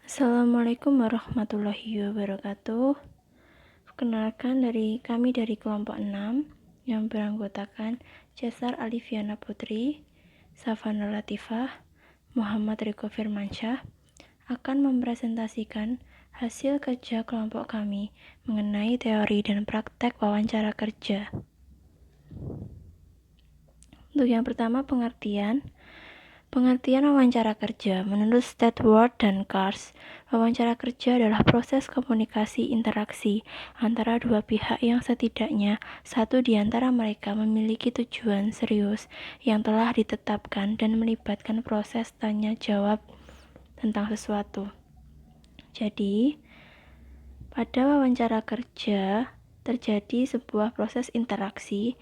Assalamualaikum warahmatullahi wabarakatuh. Perkenalkan kami dari kelompok 6 yang beranggotakan Cesar Aliviana Putri, Safana Latifah, Muhammad Riko Firmansyah akan mempresentasikan hasil kerja kelompok kami mengenai teori dan praktek wawancara kerja. Untuk yang pertama, Pengertian wawancara kerja. Menurut Stedworth dan Kars, wawancara kerja adalah proses komunikasi interaksi antara dua pihak yang setidaknya satu di antara mereka memiliki tujuan serius yang telah ditetapkan dan melibatkan proses tanya jawab tentang sesuatu. Jadi, pada wawancara kerja terjadi sebuah proses interaksi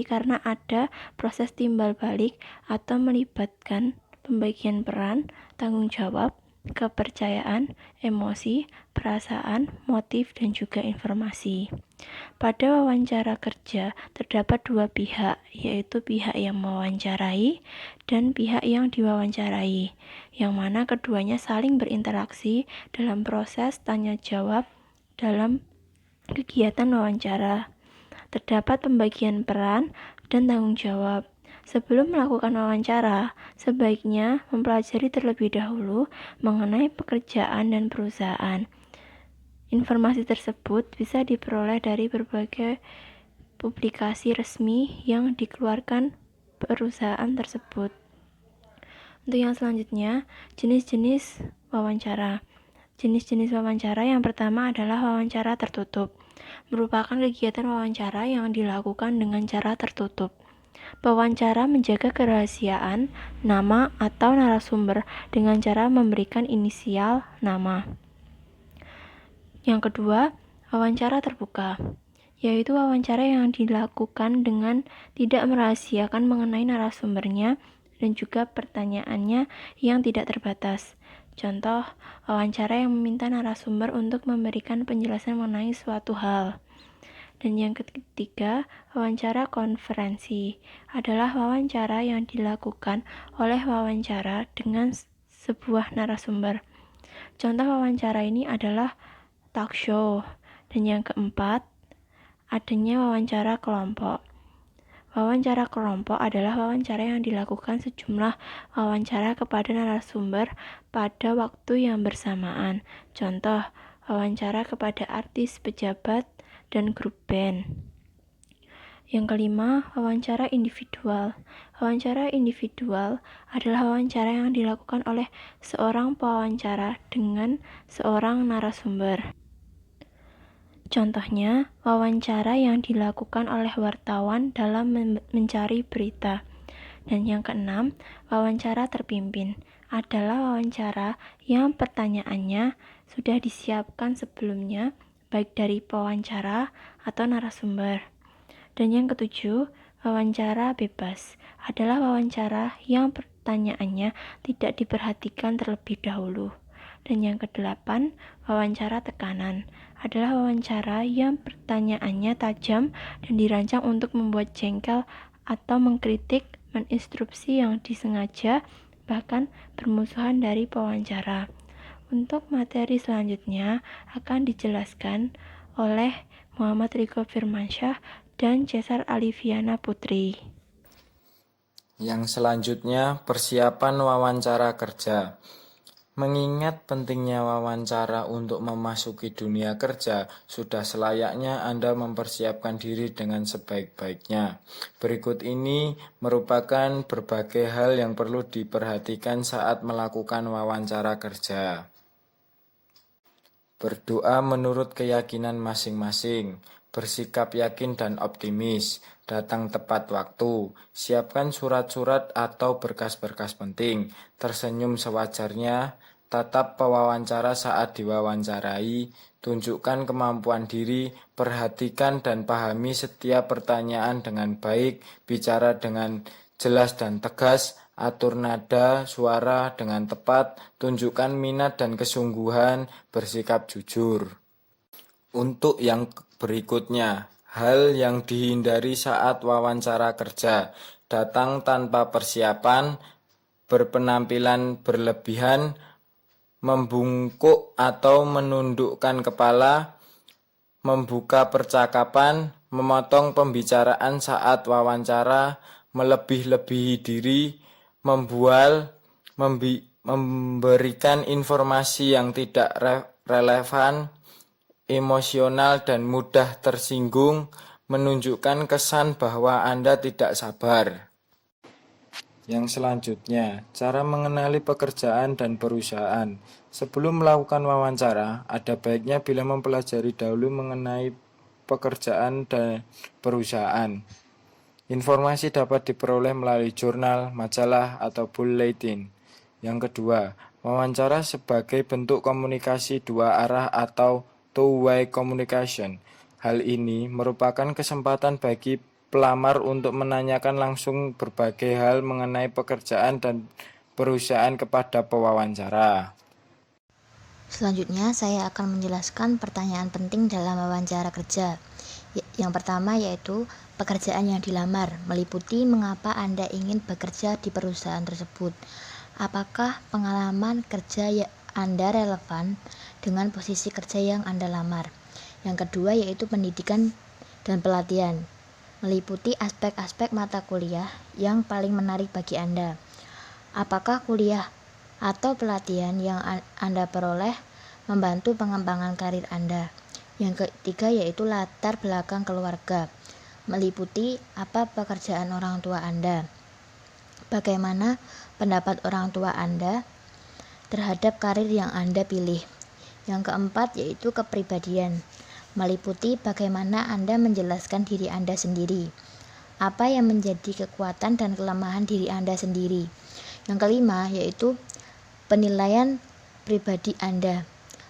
karena ada proses timbal balik atau melibatkan pembagian peran, tanggung jawab, kepercayaan, emosi, perasaan, motif, dan juga informasi. Pada wawancara kerja terdapat dua pihak, yaitu pihak yang mewawancarai dan pihak yang diwawancarai, yang mana keduanya saling berinteraksi dalam proses tanya jawab dalam kegiatan wawancara. Terdapat pembagian peran dan tanggung jawab. Sebelum melakukan wawancara, sebaiknya mempelajari terlebih dahulu mengenai pekerjaan dan perusahaan. Informasi tersebut bisa diperoleh dari berbagai publikasi resmi yang dikeluarkan perusahaan tersebut. Untuk yang selanjutnya, jenis-jenis wawancara. Jenis-jenis wawancara yang pertama adalah wawancara tertutup. Merupakan kegiatan wawancara yang dilakukan dengan cara tertutup. Pewawancara menjaga kerahasiaan nama atau narasumber dengan cara memberikan inisial nama. Yang kedua, wawancara terbuka, yaitu wawancara yang dilakukan dengan tidak merahasiakan mengenai narasumbernya dan juga pertanyaannya yang tidak terbatas. Contoh, wawancara yang meminta narasumber untuk memberikan penjelasan mengenai suatu hal. Dan yang ketiga, wawancara konferensi adalah wawancara yang dilakukan oleh wawancara dengan sebuah narasumber. Contoh wawancara ini adalah talk show. Dan yang keempat, adanya wawancara kelompok. Wawancara kelompok adalah wawancara yang dilakukan sejumlah wawancara kepada narasumber pada waktu yang bersamaan. Contoh, wawancara kepada artis, pejabat, dan grup band. Yang kelima, wawancara individual. Wawancara individual adalah wawancara yang dilakukan oleh seorang pewawancara dengan seorang narasumber. Contohnya, wawancara yang dilakukan oleh wartawan dalam mencari berita. Dan yang keenam, wawancara terpimpin adalah wawancara yang pertanyaannya sudah disiapkan sebelumnya, baik dari pewawancara atau narasumber. Dan yang ketujuh, wawancara bebas adalah wawancara yang pertanyaannya tidak diperhatikan terlebih dahulu. Dan yang kedelapan, wawancara tekanan adalah wawancara yang pertanyaannya tajam dan dirancang untuk membuat jengkel atau mengkritik, menginstruksi yang disengaja, bahkan bermusuhan dari pewawancara. Untuk materi selanjutnya akan dijelaskan oleh Muhammad Riko Firmansyah dan Cesar Aliviana Putri. Yang selanjutnya, persiapan wawancara kerja. Mengingat pentingnya wawancara untuk memasuki dunia kerja, sudah selayaknya Anda mempersiapkan diri dengan sebaik-baiknya. Berikut ini merupakan berbagai hal yang perlu diperhatikan saat melakukan wawancara kerja. Berdoa menurut keyakinan masing-masing, bersikap yakin dan optimis, datang tepat waktu, siapkan surat-surat atau berkas-berkas penting, tersenyum sewajarnya, tatap pewawancara saat diwawancarai, tunjukkan kemampuan diri, perhatikan dan pahami setiap pertanyaan dengan baik, bicara dengan jelas dan tegas, atur nada suara dengan tepat, tunjukkan minat dan kesungguhan, bersikap jujur. Untuk yang berikutnya, hal yang dihindari saat wawancara kerja, datang tanpa persiapan, berpenampilan berlebihan, membungkuk atau menundukkan kepala, membuka percakapan, memotong pembicaraan saat wawancara, melebih-lebihi diri, membual, memberikan informasi yang tidak relevan, emosional dan mudah tersinggung, menunjukkan kesan bahwa Anda tidak sabar. Yang selanjutnya, cara mengenali pekerjaan dan perusahaan. Sebelum melakukan wawancara, ada baiknya bila mempelajari dahulu mengenai pekerjaan dan perusahaan. Informasi dapat diperoleh melalui jurnal, majalah, atau bulletin. Yang kedua, wawancara sebagai bentuk komunikasi dua arah atau two-way communication. Hal ini merupakan kesempatan bagi pelamar untuk menanyakan langsung berbagai hal mengenai pekerjaan dan perusahaan kepada pewawancara. Selanjutnya, saya akan menjelaskan pertanyaan penting dalam wawancara kerja. Yang pertama yaitu pekerjaan yang dilamar, meliputi mengapa Anda ingin bekerja di perusahaan tersebut. Apakah pengalaman kerja Anda relevan dengan posisi kerja yang Anda lamar? Yang kedua yaitu pendidikan dan pelatihan, meliputi aspek-aspek mata kuliah yang paling menarik bagi Anda. Apakah kuliah atau pelatihan yang Anda peroleh membantu pengembangan karir Anda? Yang ketiga yaitu latar belakang keluarga, meliputi apa pekerjaan orang tua Anda, bagaimana pendapat orang tua Anda terhadap karir yang Anda pilih. Yang keempat yaitu kepribadian, meliputi bagaimana Anda menjelaskan diri Anda sendiri, apa yang menjadi kekuatan dan kelemahan diri Anda sendiri. Yang kelima yaitu penilaian pribadi Anda,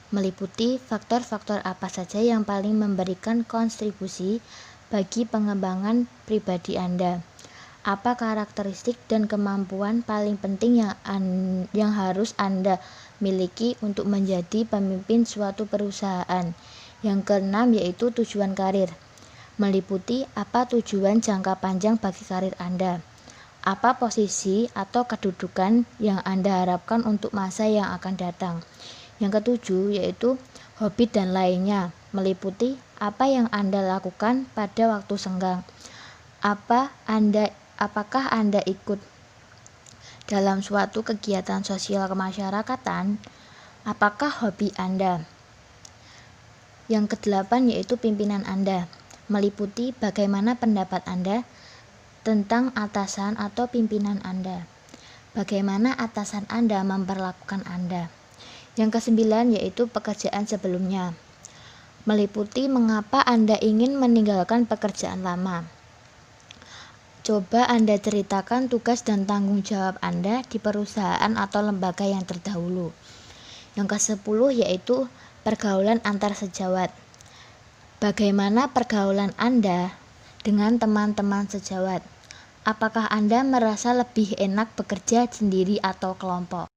meliputi faktor-faktor apa saja yang paling memberikan kontribusi bagi pengembangan pribadi Anda. Apa karakteristik dan kemampuan paling penting yang harus Anda miliki untuk menjadi pemimpin suatu perusahaan. Yang keenam yaitu tujuan karir, meliputi apa tujuan jangka panjang bagi karir Anda, apa posisi atau kedudukan yang Anda harapkan untuk masa yang akan datang. Yang ketujuh yaitu hobi dan lainnya, meliputi apa yang Anda lakukan pada waktu senggang, apakah Anda ikut dalam suatu kegiatan sosial kemasyarakatan, apakah hobi Anda. Yang kedelapan yaitu pimpinan Anda, meliputi bagaimana pendapat Anda tentang atasan atau pimpinan Anda, bagaimana atasan Anda memperlakukan Anda. Yang kesembilan yaitu pekerjaan sebelumnya, meliputi mengapa Anda ingin meninggalkan pekerjaan lama. Coba Anda ceritakan tugas dan tanggung jawab Anda di perusahaan atau lembaga yang terdahulu. Yang kesepuluh yaitu pergaulan antar sejawat, bagaimana pergaulan Anda dengan teman-teman sejawat. Apakah Anda merasa lebih enak bekerja sendiri atau kelompok?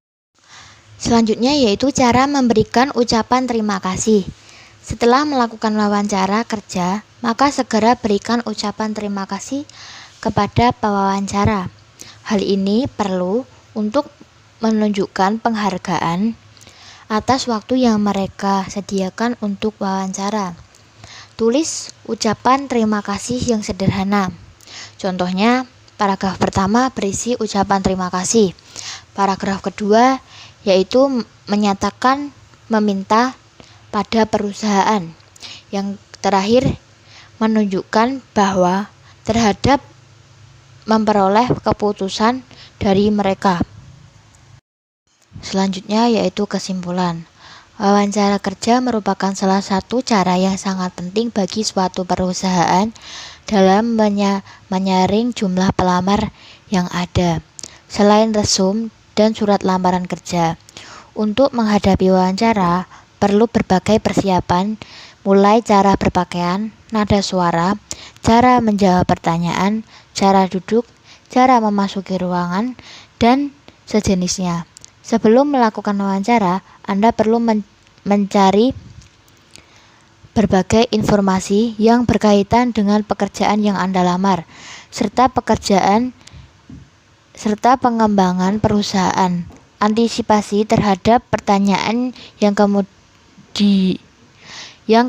Selanjutnya yaitu cara memberikan ucapan terima kasih. Setelah melakukan wawancara kerja, maka segera berikan ucapan terima kasih kepada pewawancara. Hal ini perlu untuk menunjukkan penghargaan atas waktu yang mereka sediakan untuk wawancara. Tulis ucapan terima kasih yang sederhana. Contohnya, paragraf pertama berisi ucapan terima kasih. Paragraf kedua yaitu menyatakan meminta pada perusahaan. Yang terakhir menunjukkan bahwa terhadap memperoleh keputusan dari mereka. Selanjutnya yaitu kesimpulan. Wawancara kerja merupakan salah satu cara yang sangat penting bagi suatu perusahaan dalam menyaring jumlah pelamar yang ada. Selain resume dan surat lamaran kerja, untuk menghadapi wawancara perlu berbagai persiapan, mulai cara berpakaian, nada suara, cara menjawab pertanyaan, cara duduk, cara memasuki ruangan, dan sejenisnya. Sebelum melakukan wawancara, Anda perlu mencari berbagai informasi yang berkaitan dengan pekerjaan yang Anda lamar, serta pekerjaan serta pengembangan perusahaan. Antisipasi terhadap pertanyaan yang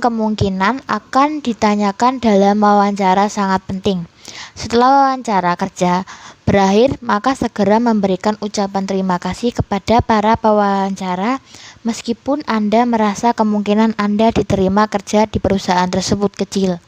kemungkinan akan ditanyakan dalam wawancara sangat penting. Setelah wawancara kerja berakhir, maka segera memberikan ucapan terima kasih kepada para pewawancara meskipun Anda merasa kemungkinan Anda diterima kerja di perusahaan tersebut kecil.